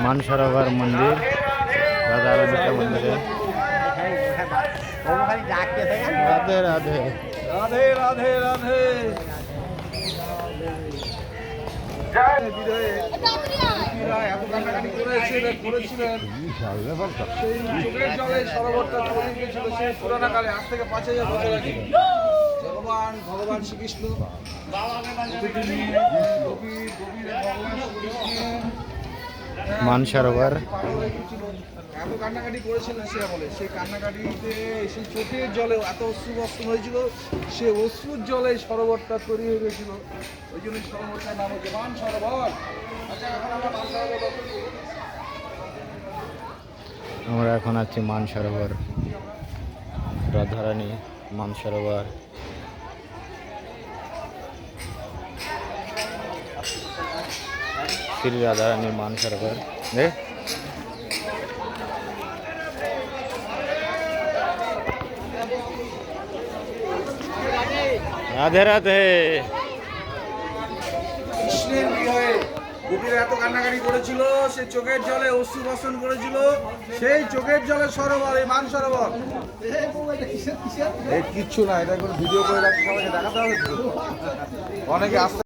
मानसरोवर मंदिर राधा रानी का मंदिर है। राधे राधे রাধে রাধে রাধে এত কান্নাকাটি করেছিলেন সেই চোখের জলে সরোবরটা তৈরি হয়েছিল সেই পুরানো কালে আজ থেকে 5000 বছর আগে ভগবান শ্রীকৃষ্ণ मानसरोवर এত কান্নাকাটি করেছিলেন সে বলে সেই কান্নাকাটিতে সেই চোখের জলে এত অশ্রু বস্ত্র হয়েছিল সে অশ্রুর জলে সরোবরটা তৈরি হয়ে গেছিল ওই জন্য সরোবরটার নাম হচ্ছে মানসরোবর। আচ্ছা এখন আমরা মানসরোবর দর্শন করব। আমরা এখন আছি मानसरोवर राधा रानी मानसरोवर श्री राधा रानी मानसरोवर देख राधे राधे কৃষ্ণের বিয়ে গোপীরা এত কান্নাকাটি করেছিল সে চোখের জলে অশ্রু বর্ষণ করেছিল সেই চোখের জলে সরোবর এই মানসরোবর। এই কিচ্ছু না, এটা কোনো ভিডিও করে রাখতে সবাইকে দেখাতে হবে। অনেকে আসতে